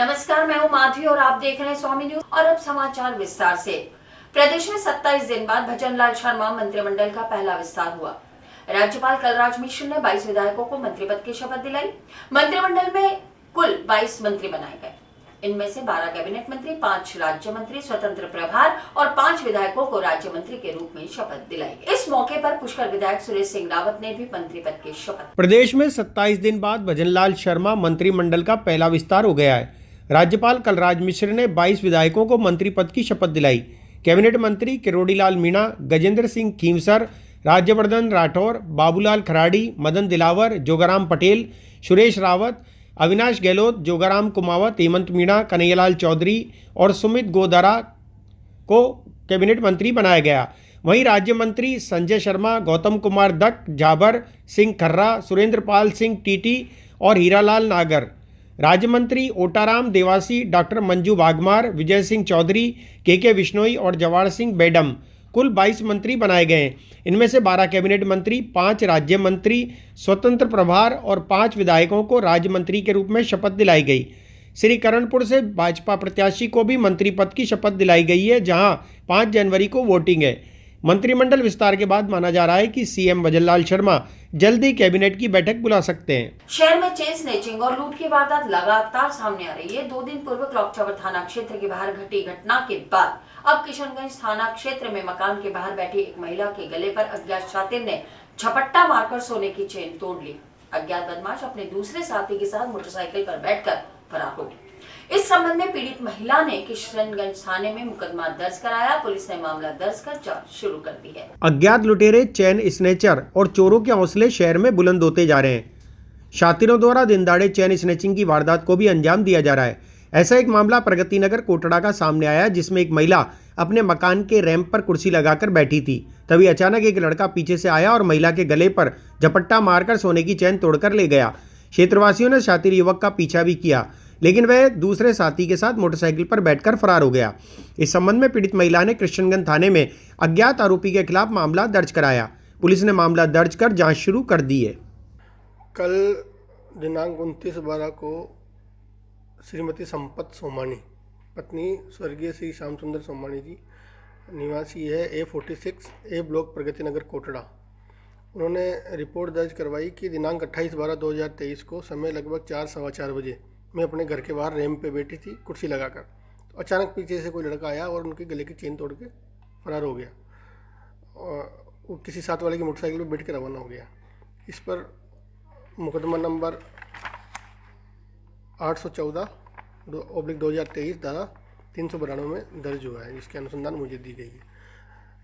नमस्कार, मैं हूं माधवी और आप देख रहे हैं स्वामी न्यूज। और अब समाचार विस्तार से। प्रदेश में 27 दिन बाद भजनलाल शर्मा मंत्रिमंडल का पहला विस्तार हुआ। राज्यपाल कलराज मिश्र ने 22 विधायकों को मंत्री पद की शपथ दिलाई। मंत्रिमंडल में कुल 22 मंत्री बनाए गए। इनमें से 12 कैबिनेट मंत्री, 5 राज्य मंत्री स्वतंत्र प्रभार और 5 विधायकों को राज्य मंत्री के रूप में शपथ दिलाई गई। इस मौके पर पुष्कर विधायक सुरेश सिंह रावत ने भी मंत्री पद की शपथ। प्रदेश में 27 दिन बाद भजनलाल शर्मा मंत्रिमंडल का पहला विस्तार हो गया है। राज्यपाल कलराज मिश्र ने 22 विधायकों को मंत्री पद की शपथ दिलाई। कैबिनेट मंत्री किरोड़ीलाल मीणा, गजेंद्र सिंह खींवसर, राज्यवर्धन राठौर, बाबूलाल खराड़ी, मदन दिलावर, जोगाराम पटेल, सुरेश रावत, अविनाश गहलोत, जोगाराम कुमावत, हेमंत मीणा, कन्हैयालाल चौधरी और सुमित गोदारा को कैबिनेट मंत्री बनाया गया। वहीं राज्य मंत्री संजय शर्मा, गौतम कुमार दत्त, जाबर सिंह खर्रा, सुरेंद्र पाल सिंह टीटी और हीरालाल नागर, राज्य मंत्री ओटाराम देवासी, डॉक्टर मंजू भागमार, विजय सिंह चौधरी, के विश्नोई और जवाहर सिंह बेडम कुल 22 मंत्री बनाए गए। इनमें से 12 कैबिनेट मंत्री, 5 राज्य मंत्री, स्वतंत्र प्रभार और 5 विधायकों को राज्य मंत्री के रूप में शपथ दिलाई गई। श्री करणपुर से भाजपा प्रत्याशी को भी मंत्री पद की शपथ दिलाई गई है, जहां 5 जनवरी को वोटिंग है। मंत्रिमंडल विस्तार के बाद माना जा रहा है कि सीएम भजनलाल शर्मा जल्द ही कैबिनेट की बैठक बुला सकते हैं। शहर में चेन स्नैचिंग और लूट की वारदात लगातार सामने आ रही है। 2 दिन पूर्व क्लॉक टावर थाना क्षेत्र के बाहर घटी घटना के बाद अब किशनगंज थाना क्षेत्र में मकान के बाहर बैठी एक महिला के गले पर अज्ञात शातिर ने झपट्टा मारकर सोने की चेन तोड़ ली। अज्ञात बदमाश अपने दूसरे साथी के साथ मोटरसाइकिल पर बैठकर फरार हो गए। इस संबंध में पीड़ित महिला ने किशनगंज थाने में मुकदमा दर्ज कराया। पुलिस ने मामला दर्ज कर जांच शुरू कर दी है। अज्ञात लुटेरे, चैन स्नेचर और चोरों के हौसले शहर में बुलंद होते जा रहे हैं। शातिरों द्वारा दिन दहाड़े चैन स्नेचिंग की वारदात को भी अंजाम दिया जा रहा है। ऐसा एक मामला प्रगति नगर कोटड़ा का सामने आया, जिसमें एक महिला अपने मकान के रैंप पर कुर्सी लगाकर बैठी थी। तभी अचानक एक लड़का पीछे से आया और महिला के गले पर झपट्टा मारकर सोने की चैन तोड़कर ले गया। क्षेत्रवासियों ने शातिर युवक का पीछा भी किया, लेकिन वह दूसरे साथी के साथ मोटरसाइकिल पर बैठकर फरार हो गया। इस संबंध में पीड़ित महिला ने कृष्णगंज थाने में अज्ञात आरोपी के खिलाफ मामला दर्ज कराया। पुलिस ने मामला दर्ज कर जांच शुरू कर दी है। कल दिनांक 29/12 को श्रीमती संपत सोमानी, पत्नी स्वर्गीय श्री श्याम सुंदर सोमानी जी, निवासी है A46 ए ब्लॉक प्रगति नगर कोटड़ा। उन्होंने रिपोर्ट दर्ज करवाई कि दिनांक 28/12/2023 को समय लगभग 4-4:15 बजे मैं अपने घर के बाहर रैंप पे बैठी थी कुर्सी लगाकर। तो अचानक पीछे से कोई लड़का आया और उनके गले की चेन तोड़ के फरार हो गया और वो किसी साथ वाले की मोटरसाइकिल पे बैठ के रवाना हो गया। इस पर मुकदमा नंबर 814/2023 धारा 392 में दर्ज हुआ है, जिसकी अनुसंधान मुझे दी गई है।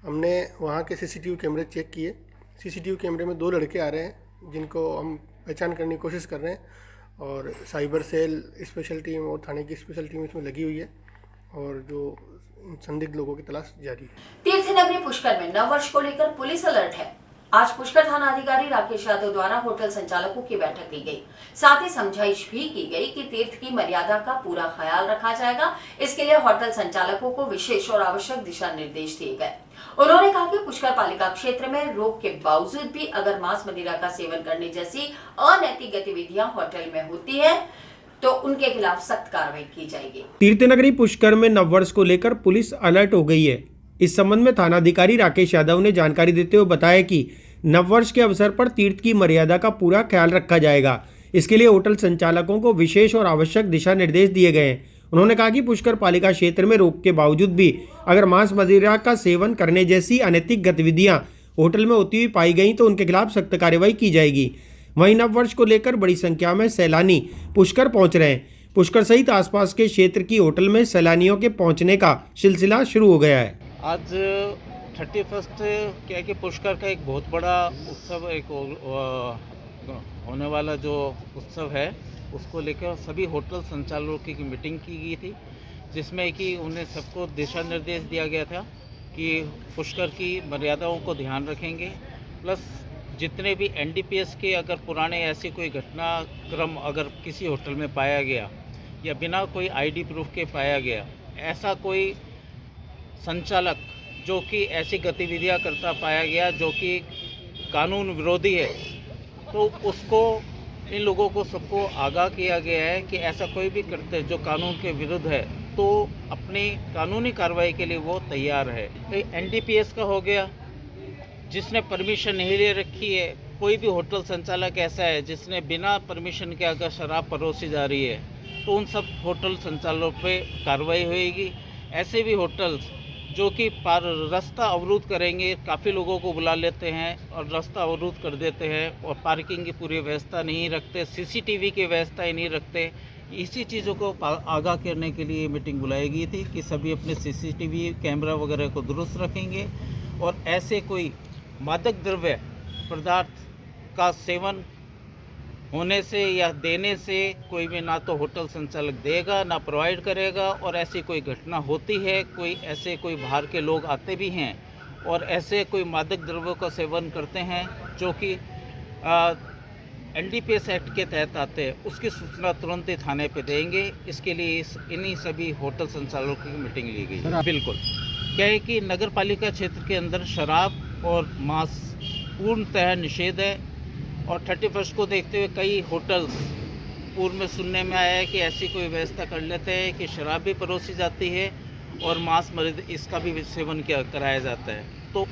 हमने वहाँ के सीसीटीवी कैमरे चेक किए। सीसीटीवी कैमरे में 2 लड़के आ रहे हैं, जिनको हम पहचान करने की कोशिश कर रहे हैं और साइबर सेल स्पेशल टीम और थाने की स्पेशल टीम इसमें लगी हुई है और जो संदिग्ध लोगों की तलाश जारी है। तीर्थनगरी पुष्कर में नववर्ष को लेकर पुलिस अलर्ट है। आज पुष्कर थाना अधिकारी राकेश यादव द्वारा होटल संचालकों की बैठक ली गई। साथ ही समझाइश भी की गई कि तीर्थ की मर्यादा का पूरा ख्याल रखा जाएगा। इसके लिए होटल संचालकों को विशेष और आवश्यक दिशा निर्देश दिए गए। उन्होंने कहा कि पुष्कर पालिका क्षेत्र में रोक के बावजूद भी अगर मांस मदिरा का सेवन करने जैसी अनैतिक गतिविधियां होटल में होती है तो उनके खिलाफ सख्त कार्रवाई की जाएगी। तीर्थनगरी पुष्कर में नववर्ष को लेकर पुलिस अलर्ट हो गई है। इस संबंध में थानाधिकारी राकेश यादव ने जानकारी देते हुए बताया कि नववर्ष के अवसर पर तीर्थ की मर्यादा का पूरा ख्याल रखा जाएगा। इसके लिए होटल संचालकों को विशेष और आवश्यक दिशा निर्देश दिए गए हैं। उन्होंने कहा कि पुष्कर पालिका क्षेत्र में रोक के बावजूद भी अगर मांस मदिरा का सेवन करने जैसी अनैतिक गतिविधियां होटल में होती हुई पाई गई तो उनके खिलाफ सख्त कार्रवाई की जाएगी। वहीं नववर्ष को लेकर बड़ी संख्या में सैलानी पुष्कर पहुंच रहे हैं। पुष्कर सहित आसपास के क्षेत्र की होटल में सैलानियों के पहुंचने का सिलसिला शुरू हो गया है। आज 31 क्या है कि पुष्कर का एक बहुत बड़ा उत्सव, एक होने वाला जो उत्सव है, उसको लेकर सभी होटल संचालकों की मीटिंग की गई थी, जिसमें कि उन्हें सबको दिशा निर्देश दिया गया था कि पुष्कर की मर्यादाओं को ध्यान रखेंगे। प्लस जितने भी NDPS के अगर पुराने ऐसी कोई घटनाक्रम अगर किसी होटल में पाया गया या बिना कोई ID प्रूफ के पाया गया, ऐसा कोई संचालक जो कि ऐसी गतिविधियां करता पाया गया जो कि कानून विरोधी है, तो उसको इन लोगों को सबको आगाह किया गया है कि ऐसा कोई भी करते जो कानून के विरुद्ध है तो अपनी कानूनी कार्रवाई के लिए वो तैयार है। एनडीपीएस का हो गया, जिसने परमिशन नहीं ले रखी है, कोई भी होटल संचालक ऐसा है जिसने बिना परमिशन के अगर शराब परोसी जा रही है तो उन सब होटल संचालकों पे कार्रवाई होएगी। ऐसे भी होटल्स जो कि रास्ता अवरुद्ध करेंगे, काफ़ी लोगों को बुला लेते हैं और रास्ता अवरुद्ध कर देते हैं और पार्किंग की पूरी व्यवस्था नहीं रखते, सीसीटीवी की व्यवस्था ही नहीं रखते। इसी चीज़ों को आगाह करने के लिए मीटिंग बुलाई गई थी कि सभी अपने सीसीटीवी कैमरा वगैरह को दुरुस्त रखेंगे और ऐसे कोई मादक द्रव्य पदार्थ का सेवन होने से या देने से कोई भी ना तो होटल संचालक देगा ना प्रोवाइड करेगा। और ऐसी कोई घटना होती है, कोई बाहर के लोग आते भी हैं और ऐसे कोई मादक द्रव्यों का सेवन करते हैं जो कि एनडीपीएस एक्ट के तहत आते हैं, उसकी सूचना तुरंत ही थाने पे देंगे। इसके लिए इन्हीं सभी होटल संचालकों की मीटिंग ली गई। बिल्कुल क्या है कि नगर पालिका क्षेत्र के अंदर शराब और मांस पूर्णतः निषेध है और 31 को देखते हुए कई होटल्स पूर्व में सुनने में आया है कि ऐसी कोई व्यवस्था कर लेते हैं कि शराब भी परोसी जाती है और मांस मदिरा इसका भी सेवन कराया जाता है। तो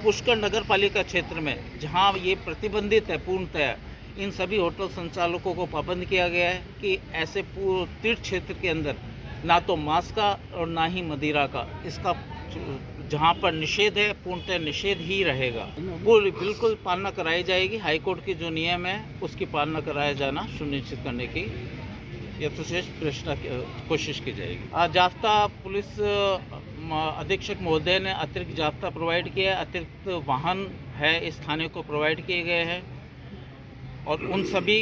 पुष्कर नगर पालिका क्षेत्र में जहां ये प्रतिबंधित है पूर्णतः, इन सभी होटल संचालकों को पाबंद किया गया है कि ऐसे तीर्थ क्षेत्र के अंदर ना तो मांस का और ना ही मदिरा का, इसका जहाँ पर निषेध है पूर्णतः निषेध ही रहेगा। वो बिल्कुल पालना कराई जाएगी। हाईकोर्ट की जो नियम है उसकी पालना कराया जाना सुनिश्चित करने की यथोचित कोशिश की जाएगी। जाफ्ता पुलिस अधीक्षक महोदय ने अतिरिक्त जाफ्ता प्रोवाइड किया है, अतिरिक्त वाहन है इस थाने को प्रोवाइड किए गए हैं और उन सभी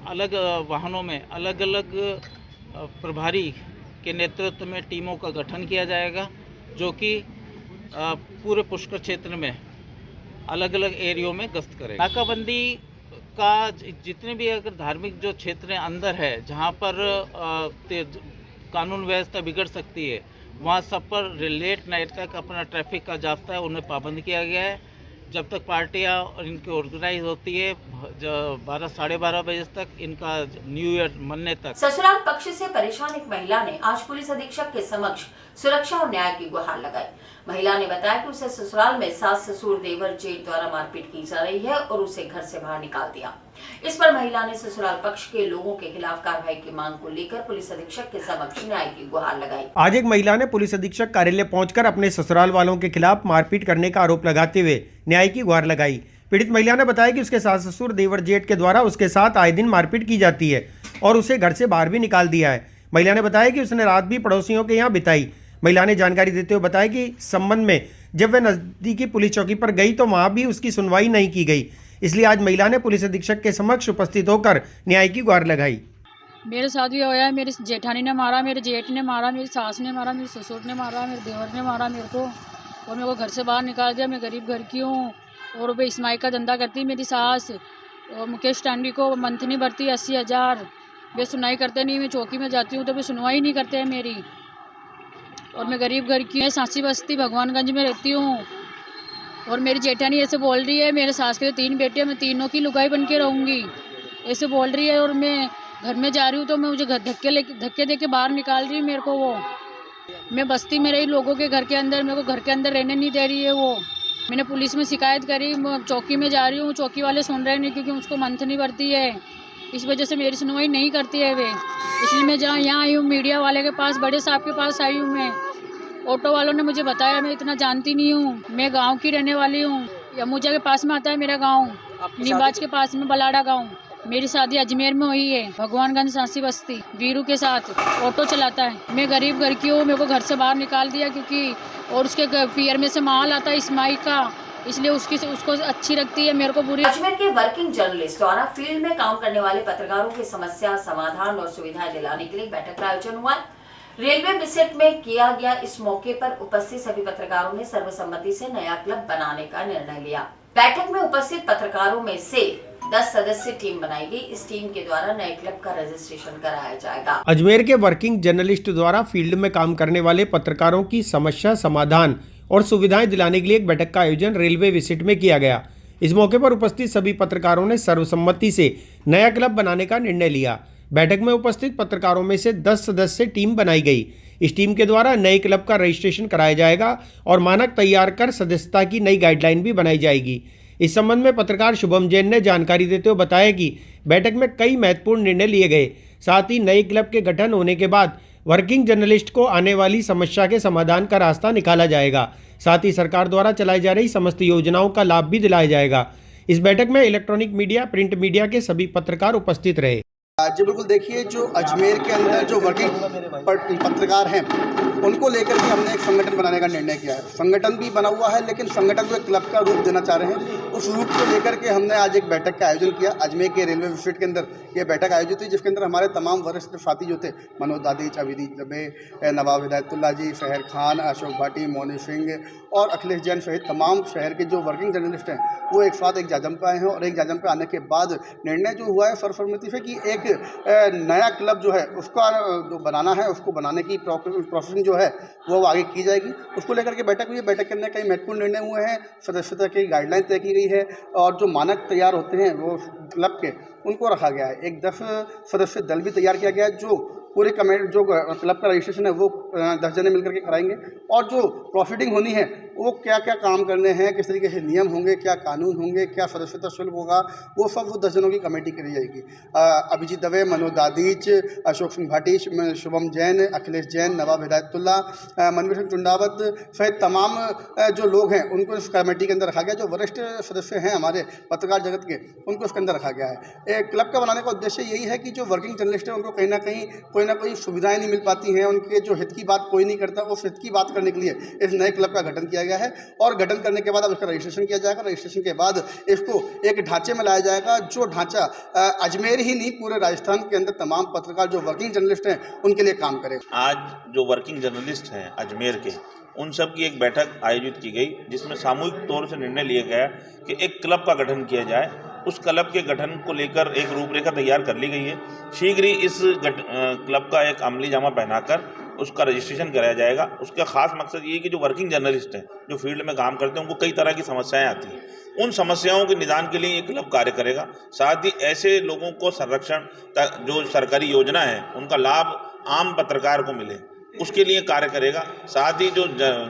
अलग वाहनों में अलग अलग प्रभारी के नेतृत्व में टीमों का गठन किया जाएगा जो कि पूरे पुष्कर क्षेत्र में अलग अलग एरियो में गश्त करेगा। नाकाबंदी का जितने भी अगर धार्मिक जो क्षेत्र अंदर है जहाँ पर कानून व्यवस्था बिगड़ सकती है वहाँ सब पर लेट नाइट तक अपना ट्रैफिक का जाब्ता है उन्हें पाबंद किया गया है। जब तक पार्टियाँ इनकी ऑर्गेनाइज होती है 12 साढ़े 12 बजे तक, इनका न्यू ईयर मनने तक। ससुराल पक्ष से परेशान एक महिला ने आज पुलिस अधीक्षक के समक्ष सुरक्षा और न्याय की गुहार लगाई। महिला ने बताया कि उसे ससुराल में सास ससुर देवर जेठ द्वारा मारपीट की जा रही है और उसे घर से बाहर निकाल दिया। इस पर महिला ने ससुराल पक्ष के लोगों के खिलाफ कार्रवाई की मांग को लेकर पुलिस अधीक्षक के समक्ष न्याय की गुहार लगाई। आज एक महिला ने पुलिस अधीक्षक कार्यालय पहुंचकर अपने ससुराल वालों के खिलाफ मारपीट करने का आरोप लगाते हुए न्याय की गुहार लगाई। पीड़ित महिला ने बताया कि उसके सास ससुर देवर जेठ के द्वारा उसके साथ आए दिन मारपीट की जाती है और उसे घर से बाहर भी निकाल दिया है। महिला ने बताया कि उसने रात भी पड़ोसियों के यहाँ बिताई। महिला ने जानकारी देते हुए बताया कि संबंध में जब वह नजदीकी पुलिस चौकी पर गई तो वहां भी उसकी सुनवाई नहीं की गई, इसलिए आज महिला ने पुलिस अधीक्षक के समक्ष उपस्थित होकर न्याय की गुहार लगाई। मेरे साथ भी होया है, मेरी जेठानी ने मारा, मेरे जेठ ने मारा, मेरी सास ने मारा, मेरे ससुर ने मारा, मेरे देवर ने मारा मेरे को और मेरे को घर से बाहर निकाल दिया। मैं गरीब घर की हूँ और वो इस्माई का धंधा करती मेरी सास और मुकेश टांडी को मंथनी भरती 80,000। वे सुनाई करते नहीं, मैं चौकी में जाती हूँ तो वे सुनवाई नहीं करते हैं मेरी। और मैं गरीब घर की, मैं सांसी बस्ती भगवानगंज में रहती हूँ और मेरी जेठानी ऐसे बोल रही है मेरे सास के 3 बेटे, मैं तीनों की लुगाई बन के रहूँगी, ऐसे बोल रही है। और मैं घर में जा रही हूँ तो मैं मुझे धक्के दे के बाहर निकाल रही है मेरे को वो। मैं बस्ती में रही लोगों के घर के अंदर, मेरे को घर के अंदर रहने नहीं दे रही है वो। मैंने पुलिस में शिकायत करी, चौकी में जा रही हूँ, चौकी वाले सुन रहे नहीं क्योंकि उसको मंथनी भरती है, इस वजह से मेरी सुनवाई नहीं करती है वे। इसलिए मैं यहाँ आई हूँ मीडिया वाले के पास, बड़े साहब के पास आई हूँ मैं। ऑटो वालों ने मुझे बताया, मैं इतना जानती नहीं हूँ, मैं गांव की रहने वाली हूँ। यमुजा के पास में आता है मेरा गांव, नीबाज के पास में बलाड़ा गांव। मेरी शादी अजमेर में हुई है, भगवानगंज सांसी बस्ती, वीरू के साथ ऑटो चलाता है। मैं गरीब घर की हूँ, मेरे को घर से बाहर निकाल दिया क्योंकि और उसके पियर में से माल आता है इस्माई का, इसलिए उसको अच्छी लगती है, मेरे को बुरी। अजमेर के वर्किंग जर्नलिस्ट द्वारा फील्ड में काम करने वाले पत्रकारों की समस्या समाधान और सुविधाएं दिलाने के लिए बैठक का आयोजन हुआ। रेलवे विजिट में किया गया। इस मौके पर उपस्थित सभी पत्रकारों ने सर्वसम्मति से नया क्लब बनाने का निर्णय लिया। बैठक में उपस्थित पत्रकारों में से 10 सदस्य टीम बनाई गई। इस टीम के द्वारा नए क्लब का रजिस्ट्रेशन कराया जाएगा। अजमेर के वर्किंग जर्नलिस्ट द्वारा फील्ड में काम करने वाले पत्रकारों की समस्या समाधान और सुविधाएं दिलाने के लिए एक बैठक का आयोजन रेलवे विजिट में किया गया। इस मौके पर उपस्थित सभी पत्रकारों ने सर्वसम्मति से नया क्लब बनाने का निर्णय लिया। बैठक में उपस्थित पत्रकारों में से 10 सदस्य टीम बनाई गई। इस टीम के द्वारा नए क्लब का रजिस्ट्रेशन कराया जाएगा और मानक तैयार कर सदस्यता की नई गाइडलाइन भी बनाई जाएगी। इस संबंध में पत्रकार शुभम जैन ने जानकारी देते हुए बताया कि बैठक में कई महत्वपूर्ण निर्णय लिए गए। साथ ही नए क्लब के गठन होने के बाद वर्किंग जर्नलिस्ट को आने वाली समस्या के समाधान का रास्ता निकाला जाएगा। साथ ही सरकार द्वारा चलाई जा रही समस्त योजनाओं का लाभ भी दिलाया जाएगा। इस बैठक में इलेक्ट्रॉनिक मीडिया, प्रिंट मीडिया के सभी पत्रकार उपस्थित रहे। जी बिल्कुल, देखिए जो अजमेर के अंदर जो वर्किंग पत्रकार हैं उनको लेकर के हमने एक संगठन बनाने का निर्णय किया है। संगठन भी बना हुआ है, लेकिन संगठन को एक क्लब का रूप देना चाह रहे हैं। उस रूप को लेकर के हमने आज एक बैठक का आयोजन किया। अजमेर के रेलवे विस्टेट के अंदर ये बैठक आयोजित हुई, जिसके अंदर हमारे तमाम वरिष्ठ साथी जो थे, मनोज दादी, अविदी दबे, नवाब हिदायतुल्ला जी, शहर खान, अशोक भाटी, मोनी सिंह और अखिलेश जैन सहित तमाम शहर के जो वर्किंग जर्नलिस्ट हैं वो एक साथ एक जाजम पे आए हैं। और एक जाजम पे आने के बाद निर्णय जो हुआ है सर्वसम्मति से कि एक नया क्लब जो है उसका जो बनाना है, उसको बनाने की प्रोसेसिंग जो है वो आगे की जाएगी। उसको लेकर के बैठक हुई है। बैठक के अंदर कई महत्वपूर्ण निर्णय हुए हैं। सदस्यता की गाइडलाइन तय की गई है और जो मानक तैयार होते हैं वो क्लब के, उनको रखा गया है। एक 10 सदस्य दल भी तैयार किया गया है जो पूरे कमेटी जो क्लब का रजिस्ट्रेशन है वो 10 जने मिलकर के कराएंगे। और जो प्रोसीडिंग होनी है वो क्या क्या काम करने हैं, किस तरीके से नियम होंगे, क्या कानून होंगे, क्या सदस्यता शुल्क होगा, वो सब वो 10 जनों की कमेटी करी जाएगी। अभिजीत दवे, मनोज दादीच, अशोक सिंह भाटी, शुभम जैन, अखिलेश जैन, नवाब हिदायतुल्ला, मनवीर सिंह चुंडावत सहित तमाम जो लोग हैं उनको इस कमेटी के अंदर रखा गया। जो वरिष्ठ सदस्य हैं हमारे पत्रकार जगत के, उनको इसके अंदर रखा गया है। एक क्लब का बनाने का उद्देश्य यही है कि जो वर्किंग जर्नलिस्ट है उनको कहीं ना कोई सुविधाएं नहीं मिल पाती हैं, उनके जो हित की बात कोई नहीं करता, उस हित की बात करने के लिए इस नए क्लब का गठन किया गया है। और गठन करने के बाद अब इसका रजिस्ट्रेशन किया जाएगा। रजिस्ट्रेशन के बाद इसको एक ढांचे में लाया जाएगा, जो ढांचा अजमेर ही नहीं पूरे राजस्थान के अंदर तमाम पत्रकार जो वर्किंग जर्नलिस्ट हैं उनके लिए काम करेगा। आज जो वर्किंग जर्नलिस्ट हैं अजमेर के, उन सब की एक बैठक आयोजित की गई, जिसमें सामूहिक तौर से निर्णय लिया गया कि एक क्लब का गठन किया जाए। उस क्लब के गठन को लेकर एक रूपरेखा तैयार कर ली गई है। शीघ्र ही इस क्लब का एक अमली जामा पहनाकर उसका रजिस्ट्रेशन कराया जाएगा। उसका खास मकसद ये है कि जो वर्किंग जर्नलिस्ट हैं, जो फील्ड में काम करते हैं, उनको कई तरह की समस्याएं आती हैं। उन समस्याओं के निदान के लिए ये क्लब कार्य करेगा। साथ ही ऐसे लोगों को संरक्षण, जो सरकारी योजना है उनका लाभ आम पत्रकार को मिले, उसके लिए कार्य करेगा। साथ ही जो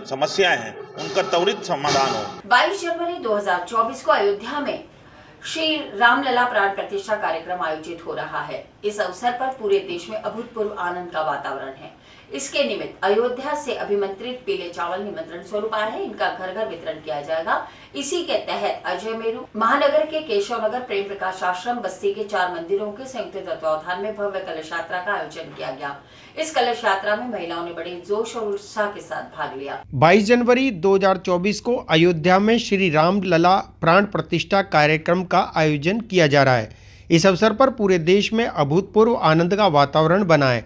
समस्याएं हैं उनका त्वरित समाधान हो। 22 जनवरी 2024 को अयोध्या में श्री रामलला प्राण प्रतिष्ठा कार्यक्रम आयोजित हो रहा है। इस अवसर पर पूरे देश में अभूतपूर्व आनंद का वातावरण है। इसके निमित्त अयोध्या से अभिमंत्रित पीले चावल निमंत्रण स्वरूप आए हैं। इनका घर घर वितरण किया जाएगा। इसी के तहत अजमेरू महानगर के केशव नगर प्रेम प्रकाश आश्रम बस्ती के 4 मंदिरों के संयुक्त तत्वावधान में भव्य कलश यात्रा का आयोजन किया गया। इस कलश यात्रा में महिलाओं ने बड़े जोश और उत्साह के साथ भाग लिया। 22 जनवरी 2024 को अयोध्या में श्री राम लला प्राण प्रतिष्ठा कार्यक्रम का आयोजन किया जा रहा है। इस अवसर पर पूरे देश में अभूतपूर्व आनंद का वातावरण बना है।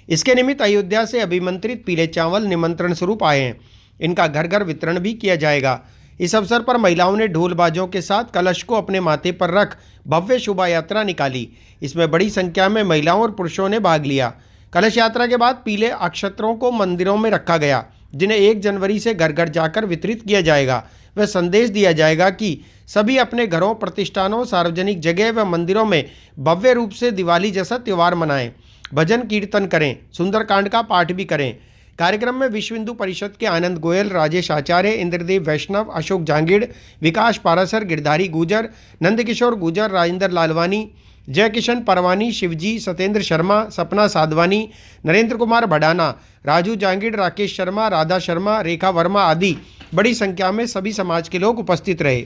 इसके निमित्त अयोध्या से अभिमंत्रित पीले चावल निमंत्रण स्वरूप आए हैं। इनका घर घर वितरण भी किया जाएगा। इस अवसर पर महिलाओं ने ढोल बाजों के साथ कलश को अपने माथे पर रख भव्य शोभा यात्रा निकाली। इसमें बड़ी संख्या में महिलाओं और पुरुषों ने भाग लिया। कलश यात्रा के बाद पीले अक्षत्रों को मंदिरों में रखा गया, जिन्हें 1 जनवरी से घर घर जाकर वितरित किया जाएगा। वह संदेश दिया जाएगा कि सभी अपने घरों, प्रतिष्ठानों, सार्वजनिक जगह व मंदिरों में भव्य रूप से दिवाली जैसा त्यौहार मनाएं, भजन कीर्तन करें, सुंदरकांड का पाठ भी करें। कार्यक्रम में विश्व हिंदू परिषद के आनंद गोयल, राजेश आचार्य, इंद्रदेव वैष्णव, अशोक जांगिड़, विकास पारासर, गिरधारी गुजर, नंदकिशोर गुजर, राजेंद्र लालवानी, जय किशन परवानी, शिवजी, सत्येंद्र शर्मा, सपना साधवानी, नरेंद्र कुमार भडाना, राजू जांगिड़, राकेश शर्मा, राधा शर्मा, रेखा वर्मा आदि बड़ी संख्या में सभी समाज के लोग उपस्थित रहे।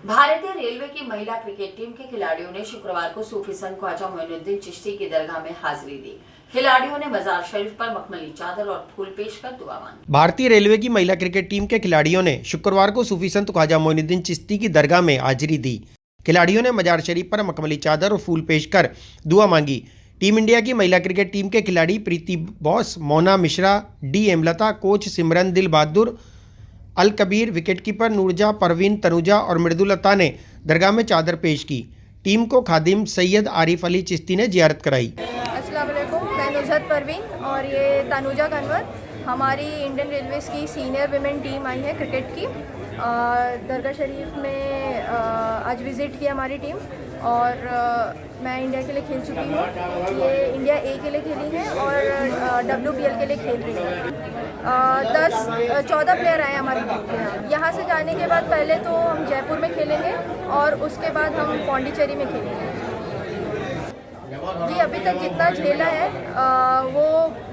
भारतीय रेलवे की महिला क्रिकेट टीम के खिलाड़ियों ने शुक्रवार को सूफी संत ख्वाजा मोइनुद्दीन चिश्ती की दरगाह में हाजिरी दी। खिलाड़ियों ने मजार शरीफ पर मखमली चादर और फूल पेश कर दुआ मांगी। भारतीय रेलवे की महिला क्रिकेट टीम के खिलाड़ियों ने शुक्रवार को सूफी संत ख्वाजा मोइनुद्दीन चिश्ती की दरगाह में हाजिरी दी। खिलाड़ियों ने मजार शरीफ पर मखमली चादर और फूल पेश कर दुआ मांगी। टीम इंडिया की महिला क्रिकेट टीम के खिलाड़ी Preeti Bose, Mona Mishra, D Hemalatha, coach Simran Dil Bahadur Al Kabir, wicketkeeper Nurja, Parveen, Tanuja और मृदुलता ने दरगाह में चादर पेश की। टीम को खादिम सैयद आरिफ अली चिश्ती ने जियारत कराई। अस्सलाम वालेकुम, मैं नुज़हत परवीन और ये तनुजा कन्वर, हमारी इंडियन रेलवेज़ की सीनियर विमेन टीम आई है क्रिकेट की। दरगाह शरीफ में आज विज़िट की हमारी टीम और मैं इंडिया के लिए खेल चुकी हूँ। ये इंडिया ए के लिए खेली है और WPL के लिए खेल रही है। 14 प्लेयर आए हमारी टीम के यहाँ से जाने के बाद पहले तो हम जयपुर में खेलेंगे और उसके बाद हम पौंडीचेरी में खेलेंगे। जी, अभी तक जितना झेला है वो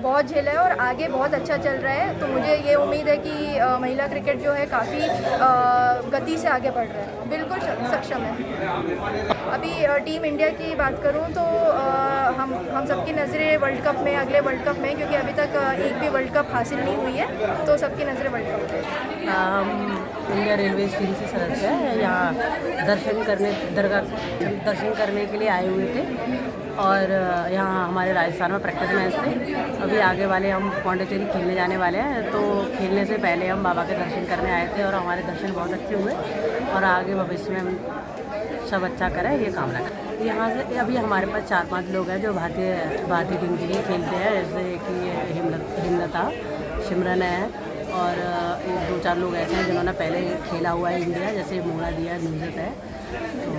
बहुत झेला है और आगे बहुत अच्छा चल रहा है, तो मुझे ये उम्मीद है कि महिला क्रिकेट जो है काफ़ी गति से आगे बढ़ रहा है, बिल्कुल सक्षम है। अभी टीम इंडिया की बात करूं तो हम सबकी नज़रें वर्ल्ड कप में, अगले वर्ल्ड कप में, क्योंकि अभी तक एक भी वर्ल्ड कप हासिल नहीं हुई है, तो सबकी नज़रें वर्ल्ड कप में। हम इंडिया रेलवेज़ टीम से सदस्य हैं, यहाँ दर्शन करने के लिए आए हुए थे और यहाँ हमारे राजस्थान में प्रैक्टिस मैच थे। अभी आगे वाले हम पौंडीचेरी खेलने जाने वाले हैं, तो खेलने से पहले हम बाबा के दर्शन करने आए थे और हमारे दर्शन बहुत अच्छे हुए और आगे भविष्य में हम सब अच्छा करें ये कामना करें। यहाँ से अभी हमारे पास 4-5 लोग हैं जो भारतीय टीम के लिए खेलते हैं, जैसे कि हिमलता, सिमरन है और 2-4 लोग ऐसे हैं जिन्होंने पहले खेला हुआ है इंडिया, जैसे मोना दिया, नुज़हत है। तो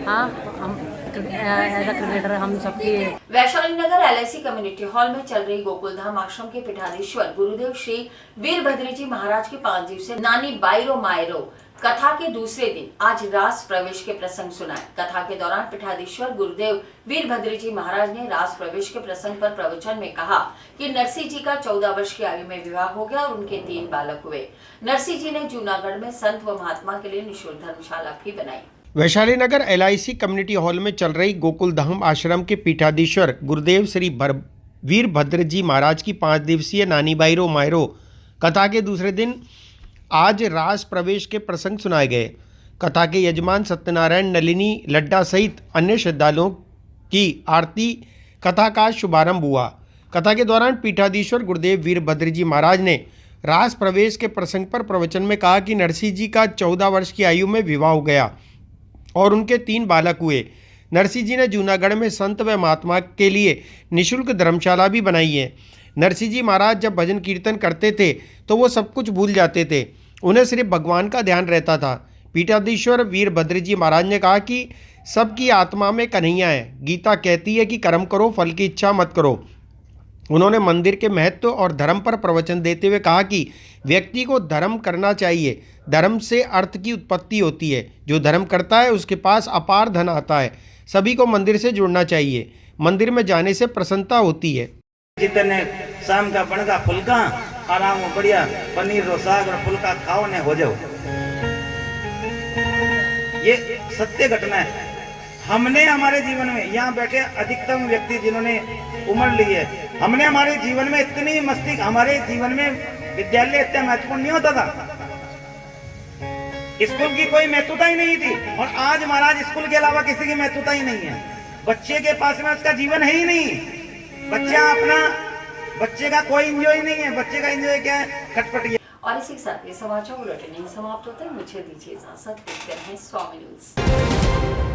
हाँ, हम एज अ क्रिकेटर हम सबकी। वैशाली नगर LIC कम्युनिटी हॉल में चल रही गोकुलधाम आश्रम के पीठाधीश्वर गुरुदेव श्री वीरभद्र जी महाराज की 5 दिवसीय नानी बाईरो मायरो कथा के दूसरे दिन आज रास प्रवेश के प्रसंग सुनाए। कथा के दौरान पीठाधीश्वर गुरुदेव वीरभद्र जी महाराज ने रास प्रवेश के प्रसंग पर प्रवचन में कहा कि नरसिंह जी का 14 वर्ष की आयु में विवाह हो गया और उनके 3 बालक हुए। नरसिंह जी ने जूनागढ़ में संत व महात्मा के लिए निःशुल्क धर्मशाला भी बनाई। वैशाली नगर LIC कम्युनिटी हॉल में चल रही गोकुलधाम आश्रम के पीठाधीश्वर गुरुदेव श्री वीरभद्र जी महाराज की 5 दिवसीय नानी बाईरो मायरो कथा के दूसरे दिन आज रास प्रवेश के प्रसंग सुनाए गए। कथा के यजमान सत्यनारायण, नलिनी, लड्डा सहित अन्य श्रद्धालुओं की आरती कथा का शुभारंभ हुआ। कथा के दौरान पीठाधीश्वर गुरुदेव वीरभद्र जी महाराज ने रास प्रवेश के प्रसंग पर प्रवचन में कहा कि नरसिंह जी का 14 वर्ष की आयु में विवाह हो गया और उनके 3 बालक हुए। नरसिंह जी ने जूनागढ़ में संत व महात्मा के लिए निःशुल्क धर्मशाला भी बनाई है। नरसिंह जी महाराज जब भजन कीर्तन करते थे तो वो सब कुछ भूल जाते थे, उन्हें सिर्फ भगवान का ध्यान रहता था। पीठाधीश्वर वीरभद्र जी महाराज ने कहा कि सबकी आत्मा में कन्हैया है। गीता कहती है कि कर्म करो, फल की इच्छा मत करो। उन्होंने मंदिर के महत्व और धर्म पर प्रवचन देते हुए कहा कि व्यक्ति को धर्म करना चाहिए, धर्म से अर्थ की उत्पत्ति होती है, जो धर्म करता है उसके पास अपार धन आता है। सभी को मंदिर से जुड़ना चाहिए, मंदिर में जाने से प्रसन्नता होती है। जितने शाम का बनगा फुल्का आराम हो, बढ़िया पनीर रो साग और फुल्का खाओ ने हो जाओ। ये सत्य घटना है। हमने हमारे जीवन में, यहाँ बैठे अधिकतम व्यक्ति जिन्होंने उम्र ली है, हमने हमारे जीवन में इतनी मस्ती, हमारे जीवन में विद्यालय इतना महत्वपूर्ण नहीं होता था, स्कूल की कोई महत्वता ही नहीं थी। और आज महाराज स्कूल के अलावा किसी की महत्वता ही नहीं है। बच्चे के पास में उसका जीवन है ही नहीं। बच्चे का कोई एंजॉय नहीं है। बच्चे का एंजॉय क्या है? खटपटी। और इसी के साथ ये समाचार बुलेटिन नहीं समाप्त होते, मुझे दीजिए इजाजत। देखते रहें स्वामी न्यूज।